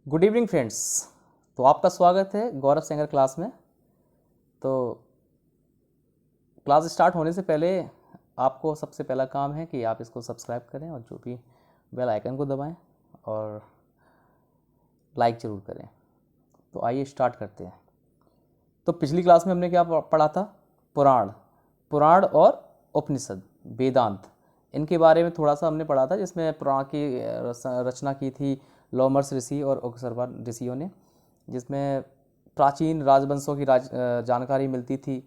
Good evening friends. तो आपका स्वागत है गौरव सेंगर क्लास में। तो क्लास स्टार्ट होने से पहले आपको सबसे पहला काम है कि आप इसको सब्सक्राइब करें और जो भी बेल आइकन को दबाएं और लाइक ज़रूर करें। तो आइए स्टार्ट करते हैं। तो पिछली क्लास में हमने क्या पढ़ा था? पुराण और उपनिषद, वेदांत, इनके बारे में थोड़ा सा हमने पढ़ा था, जिसमें पुराण की रचना की थी लोमर्स ऋषि और उग्रसर्वा ऋषियों ने, जिसमें प्राचीन राजवंशों की जानकारी मिलती थी।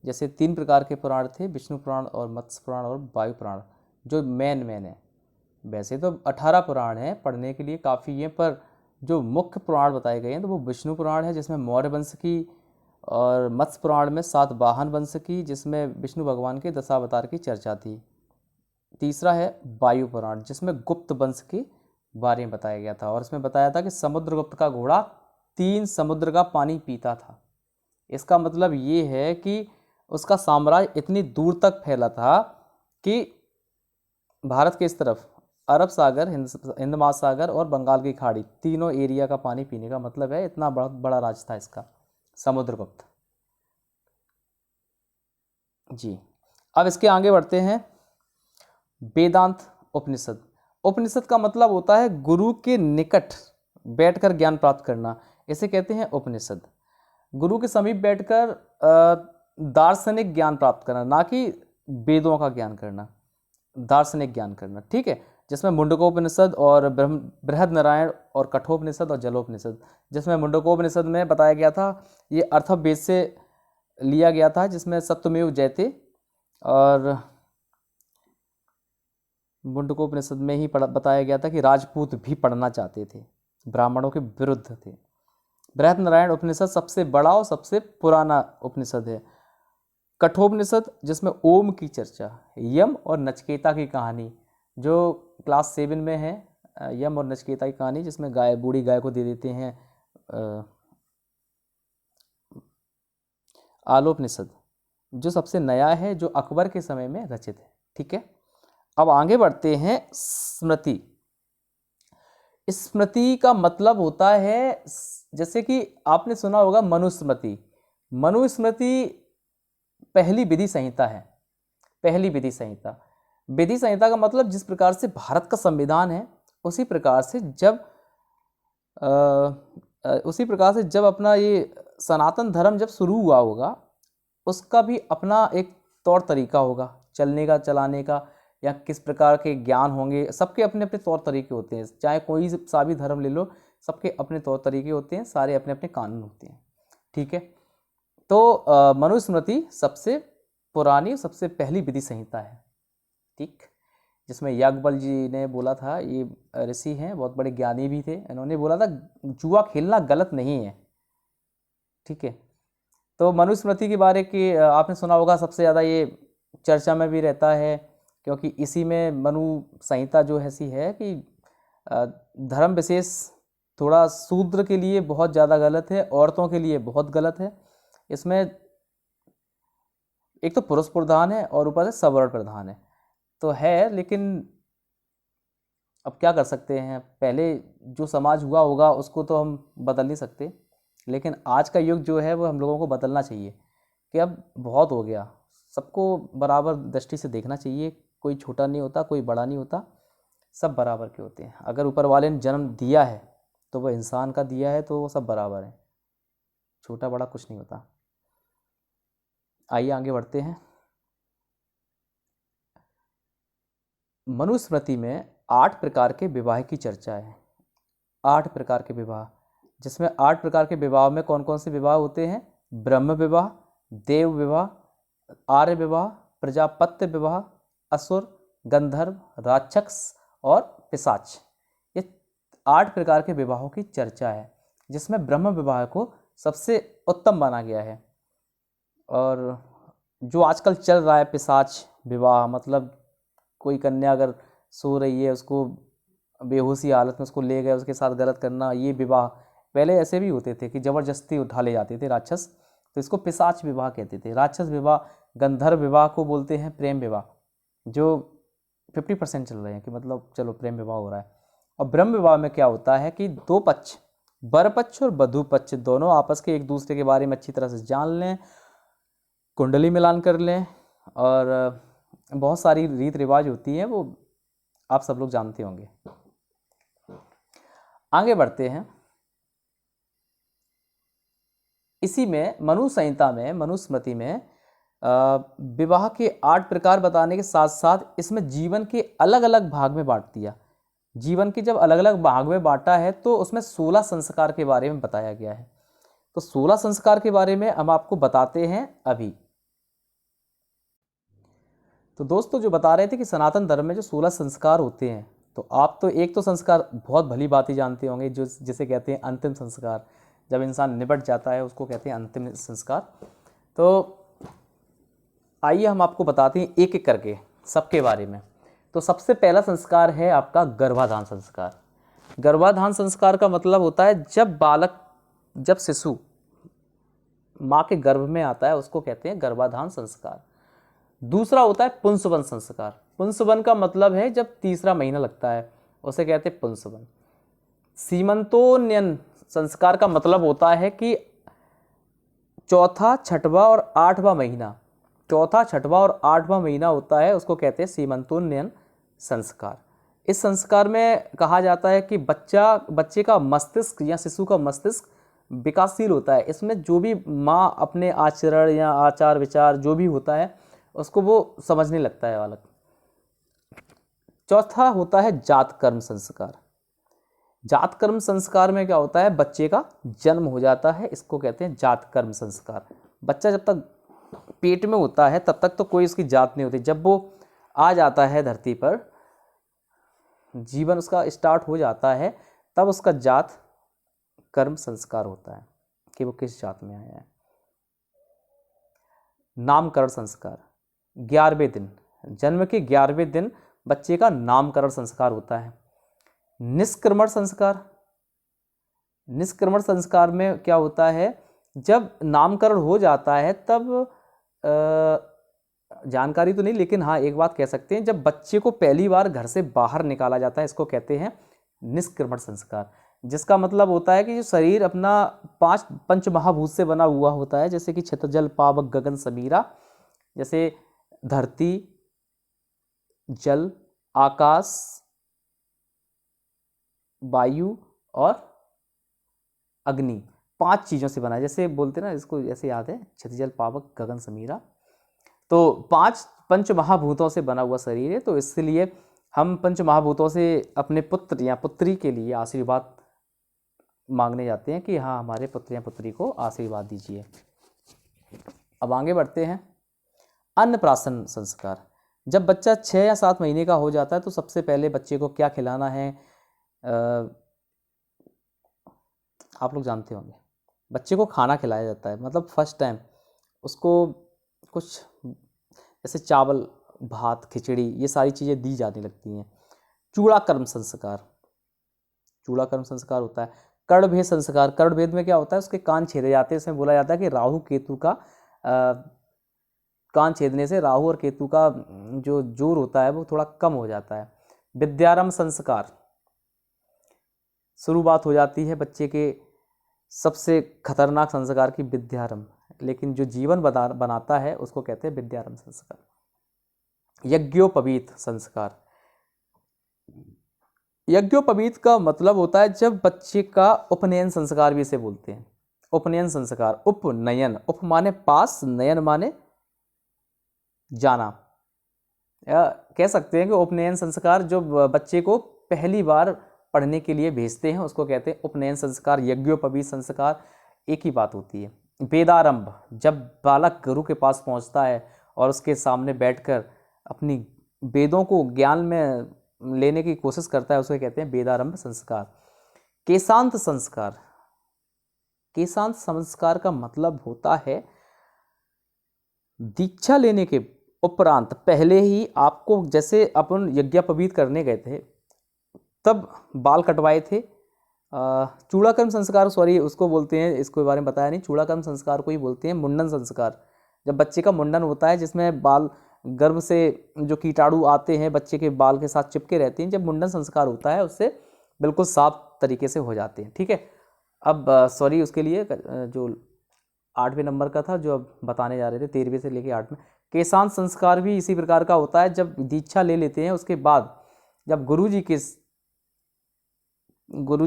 जैसे 3 प्रकार के पुराण थे, विष्णु पुराण और मत्स्य पुराण और वायु पुराण, जो मेन है। वैसे तो 18 पुराण हैं, पढ़ने के लिए काफ़ी हैं, पर जो मुख्य पुराण बताए गए हैं तो वो विष्णु पुराण है, जिसमें मौर्य वंश की, और मत्स्य पुराण में सातवाहन वंश की, जिसमें विष्णु भगवान के दशावतार की चर्चा थी। तीसरा है वायु पुराण, जिसमें गुप्त वंश के बारे में बताया गया था, और इसमें बताया था कि समुद्रगुप्त का घोड़ा 3 समुद्र का पानी पीता था। इसका मतलब ये है कि उसका साम्राज्य इतनी दूर तक फैला था कि भारत के इस तरफ अरब सागर, हिंद महासागर और बंगाल की खाड़ी, तीनों एरिया का पानी पीने का मतलब है। इतना बहुत बड़ा राज था इसका समुद्रगुप्त जी। अब इसके आगे बढ़ते हैं। वेदांत उपनिषद। उपनिषद का मतलब होता है गुरु के निकट बैठकर ज्ञान प्राप्त करना, इसे कहते हैं उपनिषद। गुरु के समीप बैठकर दार्शनिक ज्ञान प्राप्त करना, ना कि वेदों का ज्ञान करना, दार्शनिक ज्ञान करना, ठीक है। जिसमें मुंडकोपनिषद और बृहदनारायण और कठोपनिषद और जलोपनिषद, जिसमें मुंडकोपनिषद में बताया गया था, ये अर्थववेद से लिया गया था, जिसमें सत्यमेव जयते, और मुंडकोपनिषद में ही बताया गया था कि राजपूत भी पढ़ना चाहते थे, ब्राह्मणों के विरुद्ध थे। बृहदनारायण उपनिषद सबसे बड़ा और सबसे पुराना उपनिषद है। कठोपनिषद, जिसमें ओम की चर्चा, यम और नचिकेता की कहानी, जो क्लास 7 में है, यम और नचिकेता की कहानी, जिसमें गाय, बूढ़ी गाय को दे देते हैं। आलोपनिषद, जो सबसे नया है, जो अकबर के समय में रचित है, ठीक है। अब आगे बढ़ते हैं। स्मृति। स्मृति का मतलब होता है, जैसे कि आपने सुना होगा मनुस्मृति। मनुस्मृति पहली विधि संहिता है, पहली विधि संहिता। विधि संहिता का मतलब जिस प्रकार से भारत का संविधान है, उसी प्रकार से जब अपना ये सनातन धर्म जब शुरू हुआ होगा, उसका भी अपना एक तौर तरीका होगा चलने का, चलाने का, या किस प्रकार के ज्ञान होंगे। सबके अपने अपने तौर तरीके होते हैं, चाहे कोई सा भी धर्म ले लो, सबके अपने तौर तरीके होते हैं, सारे अपने अपने कानून होते हैं, ठीक है। तो मनुस्मृति सबसे पुरानी, सबसे पहली विधि संहिता है, ठीक। जिसमें याज्ञवल्क्य जी ने बोला था, ये ऋषि हैं, बहुत बड़े ज्ञानी भी थे, इन्होंने बोला था जुआ खेलना गलत नहीं है, ठीक है। तो मनुस्मृति के बारे की आपने सुना होगा, सबसे ज़्यादा ये चर्चा में भी रहता है, क्योंकि इसी में मनु संहिता जो ऐसी है कि धर्म विशेष थोड़ा शूद्र के लिए बहुत ज़्यादा गलत है, औरतों के लिए बहुत गलत है। इसमें एक तो पुरुष प्रधान है और ऊपर से सवर्ण प्रधान है, तो है, लेकिन अब क्या कर सकते हैं। पहले जो समाज हुआ होगा उसको तो हम बदल नहीं सकते, लेकिन आज का युग जो है वो हम लोगों को बदलना चाहिए कि अब बहुत हो गया, सबको बराबर दृष्टि से देखना चाहिए। कोई छोटा नहीं होता, कोई बड़ा नहीं होता, सब बराबर के होते हैं। अगर ऊपर वाले ने जन्म दिया है तो वह इंसान का दिया है, तो वो सब बराबर है, छोटा बड़ा कुछ नहीं होता। आइए आगे बढ़ते हैं। मनुस्मृति में 8 प्रकार के विवाह की चर्चा है, 8 प्रकार के विवाह, जिसमें 8 प्रकार के विवाह में कौन कौन से विवाह होते हैं? ब्रह्म विवाह, देव विवाह, आर्य विवाह, प्रजापत्य विवाह, असुर, गंधर्व, राक्षस और पिशाच। ये 8 प्रकार के विवाहों की चर्चा है, जिसमें ब्रह्म विवाह को सबसे उत्तम माना गया है। और जो आजकल चल रहा है पिशाच विवाह, मतलब कोई कन्या अगर सो रही है, उसको बेहोशी हालत में उसको ले गए, उसके साथ गलत करना, ये विवाह पहले ऐसे भी होते थे कि ज़बरदस्ती उठा ले जाते थे राक्षस, तो इसको पिशाच विवाह कहते थे। राक्षस विवाह, गंधर्व विवाह को बोलते हैं प्रेम विवाह, जो 50% चल रहे हैं कि मतलब चलो प्रेम विवाह हो रहा है। और ब्रह्म विवाह में क्या होता है कि 2 पक्ष वर पक्ष और वधू पक्ष दोनों आपस के एक दूसरे के बारे में अच्छी तरह से जान लें, कुंडली मिलान कर लें, और बहुत सारी रीत रिवाज होती हैं, वो आप सब लोग जानते होंगे। आगे बढ़ते हैं। इसी में मनु संहिता में, मनुस्मृति में विवाह के 8 प्रकार बताने के साथ साथ इसमें जीवन के अलग अलग भाग में बांट दिया। जीवन के जब अलग अलग भाग में बांटा है तो उसमें 16 संस्कार के बारे में बताया गया है। तो 16 संस्कार के बारे में हम आपको बताते हैं अभी। तो दोस्तों, जो बता रहे थे कि सनातन धर्म में जो 16 संस्कार होते हैं, तो आप तो एक तो संस्कार बहुत भली बात ही जानते होंगे, जो जिसे कहते हैं अंतिम संस्कार। जब इंसान निबट जाता है उसको कहते हैं अंतिम संस्कार। तो आइए हम आपको बताते हैं एक एक करके सबके बारे में। तो सबसे पहला संस्कार है आपका गर्भाधान संस्कार। गर्भाधान संस्कार का मतलब होता है जब शिशु माँ के गर्भ में आता है उसको कहते हैं गर्भाधान संस्कार। दूसरा होता है पुंसवन संस्कार। पुंसवन का मतलब है जब तीसरा महीना लगता है उसे कहते हैं पुंसवन। सीमंतोन्नयन संस्कार का मतलब होता है कि चौथा, छठवां और आठवां महीना होता है, उसको कहते हैं सीमंतोन्नयन संस्कार। इस संस्कार में कहा जाता है कि बच्चे का मस्तिष्क या शिशु का मस्तिष्क विकासशील होता है। इसमें जो भी माँ अपने आचरण या आचार विचार जो भी होता है उसको वो समझने लगता है बालक। चौथा होता है जात कर्म संस्कार। जात कर्म संस्कार में क्या होता है, बच्चे का जन्म हो जाता है, इसको कहते हैं जात कर्म संस्कार। बच्चा जब तक पेट में होता है तब तक तो कोई उसकी जात नहीं होती। जब वो आ जाता है धरती पर, जीवन उसका स्टार्ट हो जाता है, तब उसका जात कर्म संस्कार होता है कि वो किस जात में आया है। नामकरण संस्कार 11वें दिन, जन्म के 11वें दिन बच्चे का नामकरण संस्कार होता है। निष्क्रमण संस्कार में क्या होता है, जब नामकरण हो जाता है तब जानकारी तो नहीं, लेकिन हाँ एक बात कह सकते हैं, जब बच्चे को पहली बार घर से बाहर निकाला जाता है इसको कहते हैं निष्क्रमण संस्कार। जिसका मतलब होता है कि जो शरीर अपना 5 पंच महाभूत से बना हुआ होता है, जैसे कि छित, जल, पावक, गगन, समीरा, जैसे धरती, जल, आकाश, वायु और अग्नि, 5 चीज़ों से बना है। जैसे बोलते ना, इसको ऐसे याद है, छित, जल, पावक, गगन, समीरा। तो 5 पंच महाभूतों से बना हुआ शरीर है। तो इसलिए हम पंच महाभूतों से अपने पुत्र या पुत्री के लिए आशीर्वाद मांगने जाते हैं कि हाँ हमारे पुत्र या पुत्री को आशीर्वाद दीजिए। अब आगे बढ़ते हैं। अन्नप्राशन संस्कार। जब बच्चा 6 या 7 महीने का हो जाता है तो सबसे पहले बच्चे को क्या खिलाना है, आप लोग जानते होंगे। बच्चे को खाना खिलाया जाता है, मतलब फर्स्ट टाइम उसको कुछ जैसे चावल, भात, खिचड़ी, ये सारी चीज़ें दी जाने लगती हैं। चूड़ाकर्म संस्कार होता है। कर्णभेद संस्कार। कर्णभेद में क्या होता है, उसके कान छेदे जाते हैं। इसमें बोला जाता है कि राहु केतु का कान छेदने से राहु और केतु का जो जोर होता है वो थोड़ा कम हो जाता है। विद्यारंभ संस्कार, शुरुआत हो जाती है बच्चे के सबसे खतरनाक संस्कार की, विद्यारंभ, लेकिन जो जीवन बनाता है उसको कहते हैं विद्यारंभ संस्कार। यज्ञोपवीत संस्कार। यज्ञोपवीत का मतलब होता है जब बच्चे का उपनयन संस्कार भी इसे बोलते हैं। उपनयन संस्कार, उपनयन, उप माने पास, नयन माने जाना, या कह सकते हैं कि उपनयन संस्कार जो बच्चे को पहली बार पढ़ने के लिए भेजते हैं उसको कहते हैं उपनयन संस्कार। यज्ञोपवीत संस्कार एक ही बात होती है। वेदारंभ, जब बालक गुरु के पास पहुंचता है और उसके सामने बैठकर अपनी वेदों को ज्ञान में लेने की कोशिश करता है उसे कहते हैं वेदारंभ संस्कार। केशांत संस्कार। केशांत संस्कार का मतलब होता है दीक्षा लेने के उपरांत, पहले ही आपको, जैसे अपन यज्ञोपवीत करने गए थे तब बाल कटवाए थे। चूड़ाकर्म संस्कार, सॉरी उसको बोलते हैं, इसके बारे में बताया नहीं, चूड़ाकर्म संस्कार को ही बोलते हैं मुंडन संस्कार। जब बच्चे का मुंडन होता है जिसमें बाल, गर्भ से जो कीटाणु आते हैं बच्चे के बाल के साथ चिपके रहते हैं, जब मुंडन संस्कार होता है उससे बिल्कुल साफ तरीके से हो जाते हैं। ठीक है। अब सॉरी उसके लिए जो 8वें नंबर का था जो अब बताने जा रहे थे, 13वें से लेके 8वें। केशांत संस्कार भी इसी प्रकार का होता है। जब दीक्षा ले लेते हैं उसके बाद जब गुरु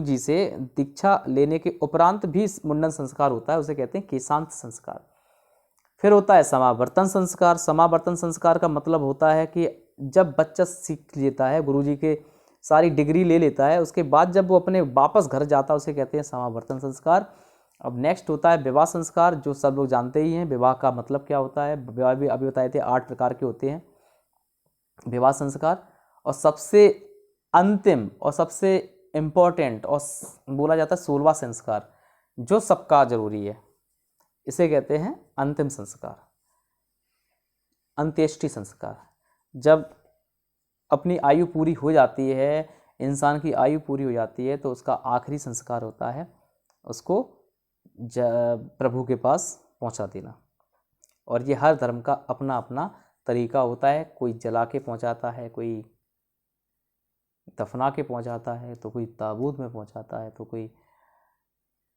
जी से दीक्षा लेने के उपरांत भी मुंडन संस्कार होता है, उसे कहते हैं केशांत संस्कार। फिर होता है समावर्तन संस्कार। समावर्तन संस्कार का मतलब होता है कि जब बच्चा सीख लेता है, गुरु जी के सारी डिग्री ले लेता है, उसके बाद जब वो अपने वापस घर जाता है उसे कहते हैं समावर्तन संस्कार। अब नेक्स्ट होता है विवाह संस्कार, जो सब लोग जानते ही हैं। विवाह का मतलब क्या होता है, विवाह भी अभी बताए थे 8 प्रकार के होते हैं विवाह संस्कार। और सबसे अंतिम और सबसे इम्पोर्टेंट और बोला जाता है 16वां संस्कार, जो सबका जरूरी है, इसे कहते हैं अंतिम संस्कार, अंत्येष्टि संस्कार। जब अपनी आयु पूरी हो जाती है, इंसान की आयु पूरी हो जाती है, तो उसका आखिरी संस्कार होता है उसको प्रभु के पास पहुंचा देना। और ये हर धर्म का अपना अपना तरीका होता है। कोई जला के पहुंचाता है, कोई दफना के पहुंचाता है, तो कोई ताबूत में पहुंचाता है, तो कोई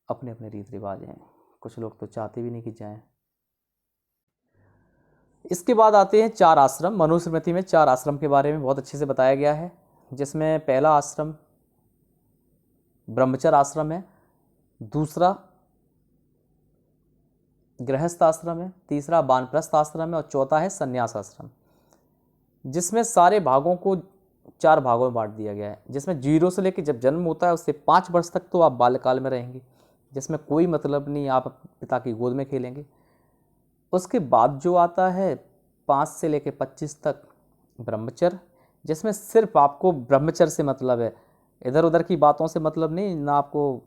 अपने अपने रीत रिवाज हैं। कुछ लोग तो चाहते भी नहीं कि जाएं। इसके बाद आते हैं 4 आश्रम। मनुस्मृति में 4 आश्रम के बारे में बहुत अच्छे से बताया गया है, जिसमें पहला आश्रम ब्रह्मचर्य आश्रम है, दूसरा गृहस्थ आश्रम है, तीसरा वानप्रस्थ आश्रम है और चौथा है संन्यास आश्रम। जिसमें सारे भागों को 4 भागों में बांट दिया गया है। जिसमें 0 से लेकर जब जन्म होता है उससे 5 वर्ष तक तो आप बाल्यकाल में रहेंगे, जिसमें कोई मतलब नहीं, आप पिता की गोद में खेलेंगे। उसके बाद जो आता है 5 से लेकर 25 तक ब्रह्मचर्य, जिसमें सिर्फ आपको ब्रह्मचर्य से मतलब है, इधर उधर की बातों से मतलब नहीं ना। आपको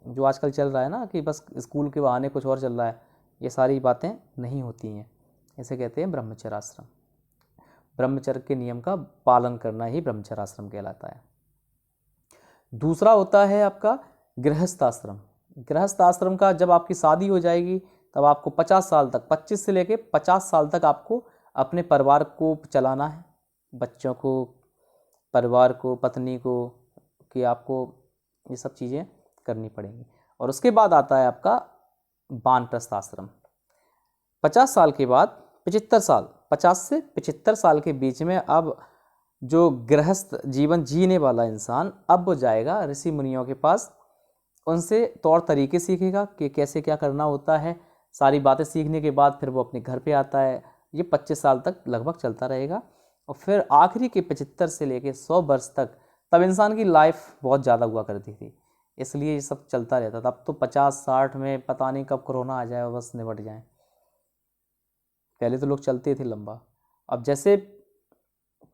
जो आजकल चल रहा है ना कि बस स्कूल के बहाने कुछ और चल रहा है, ये सारी बातें नहीं होती हैं। इसे कहते हैं ब्रह्मचर्य आश्रम। ब्रह्मचर्य के नियम का पालन करना ही ब्रह्मचर्य आश्रम कहलाता है। दूसरा होता है आपका गृहस्थ आश्रम। गृहस्थ आश्रम का जब आपकी शादी हो जाएगी तब आपको 50 साल तक, 25 से लेके 50 साल तक आपको अपने परिवार को चलाना है, बच्चों को, परिवार को, पत्नी को, कि आपको ये सब चीज़ें करनी पड़ेंगी। और उसके बाद आता है आपका वानप्रस्थ आश्रम। 50 साल के बाद 75 साल, 50 से 75 साल के बीच में अब जो गृहस्थ जीवन जीने वाला इंसान अब वो जाएगा ऋषि मुनियों के पास, उनसे तौर तरीके सीखेगा कि कैसे क्या करना होता है। सारी बातें सीखने के बाद फिर वो अपने घर पे आता है। ये 25 साल तक लगभग चलता रहेगा। और फिर आखिरी के 75 से लेके 100 वर्ष तक, तब इंसान की लाइफ बहुत ज़्यादा हुआ करती थी, इसलिए ये सब चलता रहता था। अब तो 50-60 में पता नहीं कब कोरोना आ जाए और बस निपट जाए। पहले तो लोग चलते थे लंबा। अब जैसे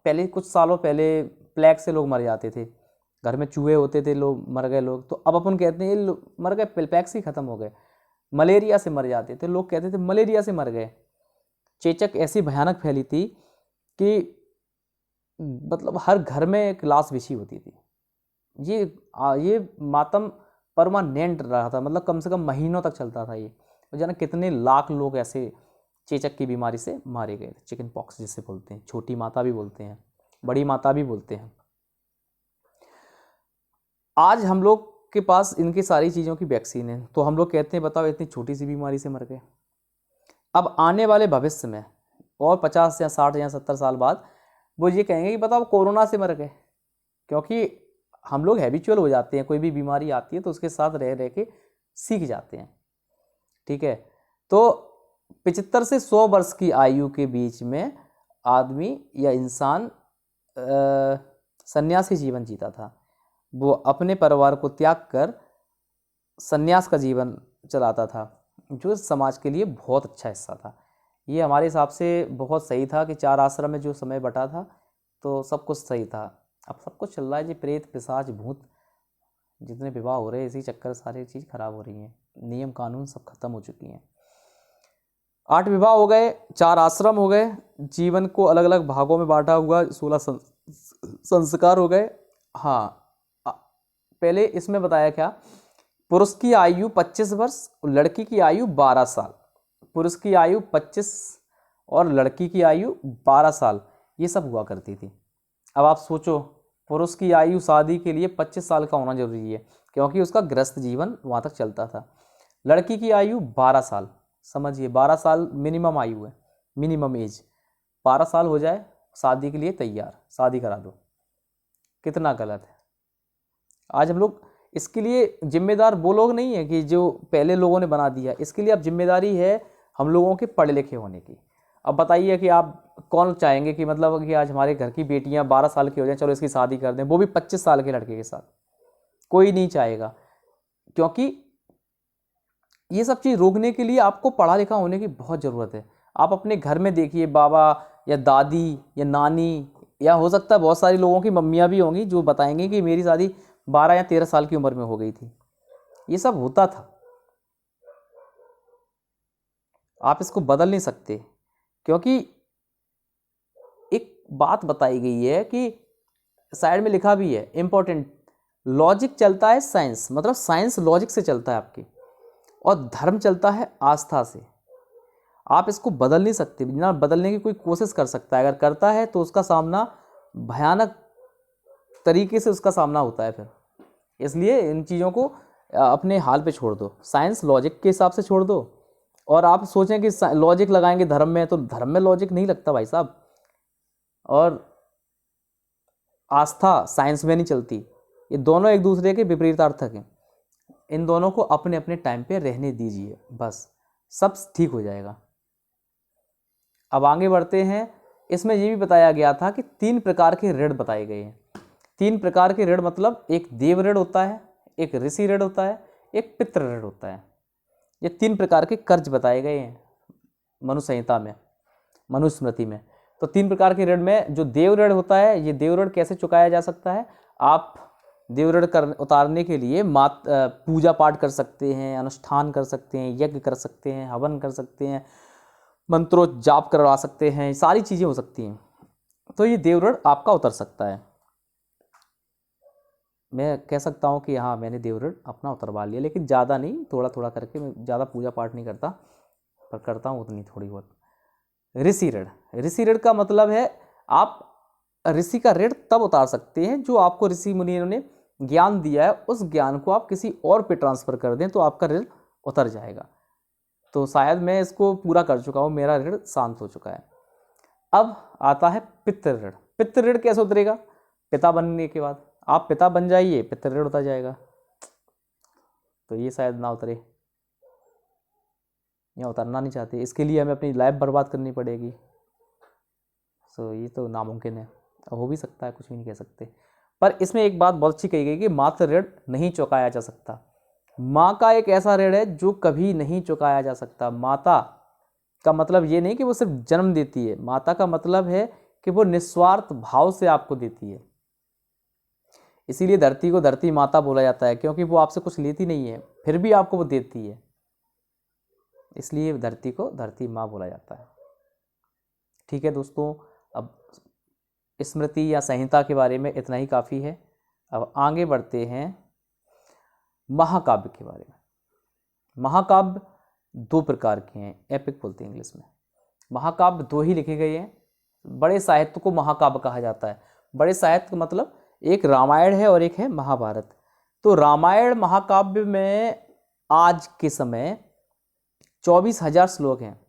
पहले कुछ सालों पहले प्लेग से लोग मर जाते थे, घर में चूहे होते थे, लोग मर गए लोग, तो अब अपन कहते हैं ये मर गए, प्लेग से ही खत्म हो गए। मलेरिया से मर जाते थे, लोग कहते थे मलेरिया से मर गए। चेचक ऐसी भयानक फैली थी कि मतलब हर घर में एक लाश बिछी होती थी। ये मातम परमानेंट रहा था, मतलब कम से कम महीनों तक चलता था ये। तो जाने कितने लाख लोग ऐसे चेचक की बीमारी से मारे गए थे, चिकन पॉक्स जिसे बोलते हैं, छोटी माता भी बोलते हैं, बड़ी माता भी बोलते हैं। आज हम लोग के पास इनकी सारी चीज़ों की वैक्सीन है, तो हम लोग कहते हैं बताओ इतनी छोटी सी बीमारी से मर गए। अब आने वाले भविष्य में और 50 या 60 या 70 साल बाद वो ये कहेंगे कि बताओ कोरोना से मर गए, क्योंकि हम लोग हैबिचुअल हो जाते हैं। कोई भी बीमारी आती है तो उसके साथ रह रह के सीख जाते हैं, ठीक है। तो 75 से 100 वर्ष की आयु के बीच में आदमी या इंसान सन्यासी जीवन जीता था। वो अपने परिवार को त्याग कर सन्यास का जीवन चलाता था, जो समाज के लिए बहुत अच्छा हिस्सा था। ये हमारे हिसाब से बहुत सही था कि 4 आश्रम में जो समय बटा था तो सब कुछ सही था। अब सब कुछ चल रहा है जी, प्रेत पिशाच भूत जितने विवाह हो रहे हैं इसी चक्कर सारी चीज़ खराब हो रही हैं, नियम कानून सब खत्म हो चुकी हैं। 8 विवाह हो गए, 4 आश्रम हो गए, जीवन को अलग अलग भागों में बांटा हुआ 16 संस्कार हो गए। हाँ, पहले इसमें बताया क्या, पुरुष की आयु 25 वर्ष और लड़की की आयु 12 साल। पुरुष की आयु 25 और लड़की की आयु 12 साल, ये सब हुआ करती थी। अब आप सोचो पुरुष की आयु शादी के लिए 25 साल का होना जरूरी है, क्योंकि उसका गृहस्थ जीवन वहाँ तक चलता था। लड़की की आयु 12 साल, समझिए 12 साल मिनिमम आयु है, मिनिमम एज 12 साल हो जाए शादी के लिए तैयार, शादी करा दो। कितना गलत है। आज हम लोग इसके लिए जिम्मेदार वो लोग नहीं है कि जो पहले लोगों ने बना दिया, इसके लिए अब जिम्मेदारी है हम लोगों के पढ़े लिखे होने की। अब बताइए कि आप कौन चाहेंगे कि मतलब कि आज हमारे घर की बेटियां 12 साल की हो जाएं, चलो इसकी शादी कर दें, वो भी 25 साल के लड़के के साथ? कोई नहीं चाहेगा, क्योंकि ये सब चीज़ रोकने के लिए आपको पढ़ा लिखा होने की बहुत ज़रूरत है। आप अपने घर में देखिए, बाबा या दादी या नानी, या हो सकता है बहुत सारी लोगों की मम्मियाँ भी होंगी जो बताएंगी कि मेरी शादी 12 या 13 साल की उम्र में हो गई थी। ये सब होता था। आप इसको बदल नहीं सकते, क्योंकि एक बात बताई गई है कि साइड में लिखा भी है इंपॉर्टेंट, लॉजिक चलता है साइंस, मतलब साइंस लॉजिक से चलता है आपकी, और धर्म चलता है आस्था से। आप इसको बदल नहीं सकते, बिना बदलने की कोई कोशिश कर सकता है, अगर करता है तो उसका सामना भयानक तरीके से उसका सामना होता है फिर। इसलिए इन चीज़ों को अपने हाल पे छोड़ दो, साइंस लॉजिक के हिसाब से छोड़ दो। और आप सोचें कि लॉजिक लगाएंगे धर्म में, तो धर्म में लॉजिक नहीं लगता भाई साहब, और आस्था साइंस में नहीं चलती। ये दोनों एक दूसरे के विपरीतार्थक हैं। इन दोनों को अपने अपने टाइम पे रहने दीजिए, बस सब ठीक हो जाएगा। अब आगे बढ़ते हैं। इसमें ये भी बताया गया था कि 3 प्रकार के ऋण बताए गए हैं। 3 प्रकार के ऋण मतलब एक देव ऋण होता है, एक ऋषि ऋण होता है, एक पितृ ऋण होता है। ये 3 प्रकार के कर्ज बताए गए हैं मनु संहिता में, मनुस्मृति में। तो 3 प्रकार के ऋण में जो देव ऋण होता है, ये देव ऋण कैसे चुकाया जा सकता है? आप देव ऋण उतारने के लिए पूजा पाठ कर सकते हैं, अनुष्ठान कर सकते हैं, यज्ञ कर सकते हैं, हवन कर सकते हैं, मंत्रों जाप करवा सकते हैं, सारी चीज़ें हो सकती हैं। तो ये देव ऋण आपका उतर सकता है। मैं कह सकता हूँ कि हाँ, मैंने देव ऋण अपना उतरवा लिया, लेकिन ज़्यादा नहीं, थोड़ा थोड़ा करके। मैं ज़्यादा पूजा पाठ नहीं करता, पर करता हूँ उतनी थोड़ी बहुत। ऋषि ऋण, ऋषि ऋण का मतलब है आप ऋषि का ऋण तब उतार सकते हैं जो आपको ऋषि मुनियों ने ज्ञान दिया है, उस ज्ञान को आप किसी और पे ट्रांसफ़र कर दें तो आपका ऋण उतर जाएगा। तो शायद मैं इसको पूरा कर चुका हूँ, मेरा ऋण शांत हो चुका है। अब आता है पितृ ऋण। पितृ ऋण कैसे उतरेगा? पिता बनने के बाद आप पिता बन जाइए, पितृ ऋण उतर जाएगा। तो ये शायद ना उतरे, या उतरना नहीं चाहते, इसके लिए हमें अपनी लाइफ बर्बाद करनी पड़ेगी। सो ये तो नामुमकिन है। हो भी सकता है, कुछ भी नहीं कह सकते। पर इसमें एक बात बहुत अच्छी कही गई कि मातृ ऋण नहीं चुकाया जा सकता। माँ का एक ऐसा ऋण है जो कभी नहीं चुकाया जा सकता। माता का मतलब ये नहीं कि वो सिर्फ जन्म देती है, माता का मतलब है कि वो निस्वार्थ भाव से आपको देती है। इसीलिए धरती को धरती माता बोला जाता है, क्योंकि वो आपसे कुछ लेती नहीं है, फिर भी आपको वो देती है, इसलिए धरती को धरती माँ बोला जाता है। ठीक है दोस्तों, अब स्मृति या संहिता के बारे में इतना ही काफ़ी है। अब आगे बढ़ते हैं महाकाव्य के बारे में। महाकाव्य 2 प्रकार के हैं, एपिक बोलते हैं इंग्लिश में। महाकाव्य 2 ही लिखे गए हैं। बड़े साहित्य को महाकाव्य कहा जाता है। बड़े साहित्य का मतलब एक रामायण है और एक है महाभारत। तो रामायण महाकाव्य में आज के समय 24,000 श्लोक हैं,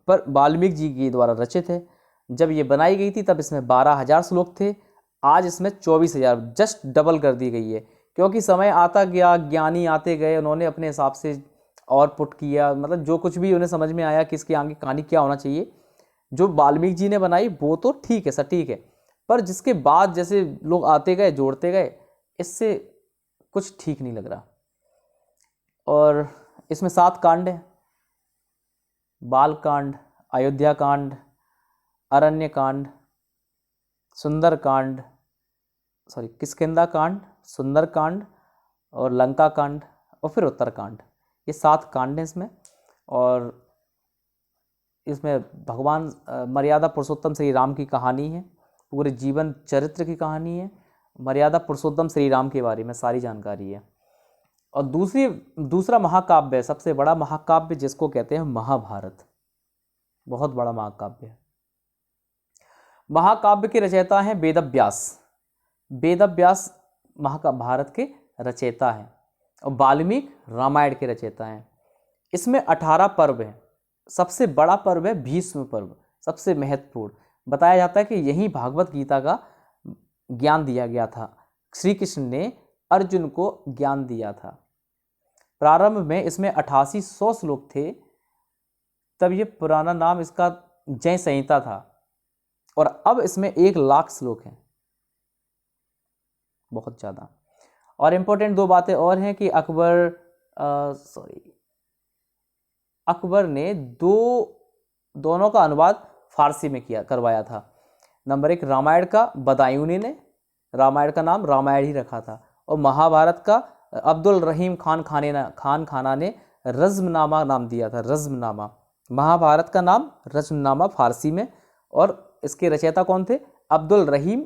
पर वाल्मीकि जी के द्वारा रचित है। जब ये बनाई गई थी तब इसमें 12,000 श्लोक थे, आज इसमें 24,000, जस्ट डबल कर दी गई है। क्योंकि समय आता गया, ज्ञानी आते गए, उन्होंने अपने हिसाब से और पुट किया, मतलब जो कुछ भी उन्हें समझ में आया कि इसकी आगे कहानी क्या होना चाहिए। जो वाल्मीकि जी ने बनाई वो तो ठीक है, सटीक है, पर जिसके बाद जैसे लोग आते गए, जोड़ते गए, इससे कुछ ठीक नहीं लग रहा। और इसमें 7 कांड हैं: बाल कांड, अयोध्या कांड, अरण्य कांड, सुंदर कांड, किष्किंधा कांड, सुंदर कांड और लंका कांड और फिर उत्तर कांड। ये 7 कांड हैं इसमें। और इसमें भगवान मर्यादा पुरुषोत्तम श्री राम की कहानी है, पूरे जीवन चरित्र की कहानी है, मर्यादा पुरुषोत्तम श्री राम के बारे में सारी जानकारी है। और दूसरा महाकाव्य है, सबसे बड़ा महाकाव्य, जिसको कहते हैं महाभारत। बहुत बड़ा महाकाव्य है। महाकाव्य के रचयिता हैं वेदव्यास। वेदव्यास महाभारत के रचयिता हैं और वाल्मीकि रामायण के रचयिता हैं। इसमें 18 पर्व हैं। सबसे बड़ा पर्व है भीष्म पर्व, सबसे महत्वपूर्ण। बताया जाता है कि यही भागवत गीता का ज्ञान दिया गया था। श्री कृष्ण ने अर्जुन को ज्ञान दिया था। प्रारंभ में इसमें 8800 श्लोक थे, तब ये पुराना नाम इसका जय संहिता था, और अब इसमें 1,00,000 श्लोक हैं, बहुत ज़्यादा। और इम्पोर्टेंट 2 बातें और हैं कि अकबर ने दोनों का अनुवाद फारसी में करवाया था। नंबर 1 रामायण का बदायूनी ने रामायण का नाम रामायण ही रखा था, और महाभारत का अब्दुल रहीम खान खाना ने रज़्मनामा नाम दिया था, रज़्मनामा। महाभारत का नाम रज़्मनामा फारसी में, और इसके रचयिता कौन थे? अब्दुल रहीम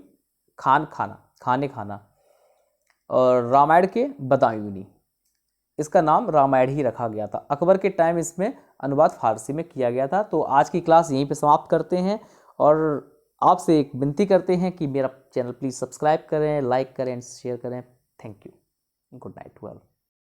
खाना, और रामायण के बदायूनी, इसका नाम रामायण ही रखा गया था। अकबर के टाइम इसमें अनुवाद फारसी में किया गया था। तो आज की क्लास यहीं पे समाप्त करते हैं, और आपसे एक विनती करते हैं कि मेरा चैनल प्लीज़ सब्सक्राइब करें, लाइक करें, शेयर करें। Thank you. Good night to all.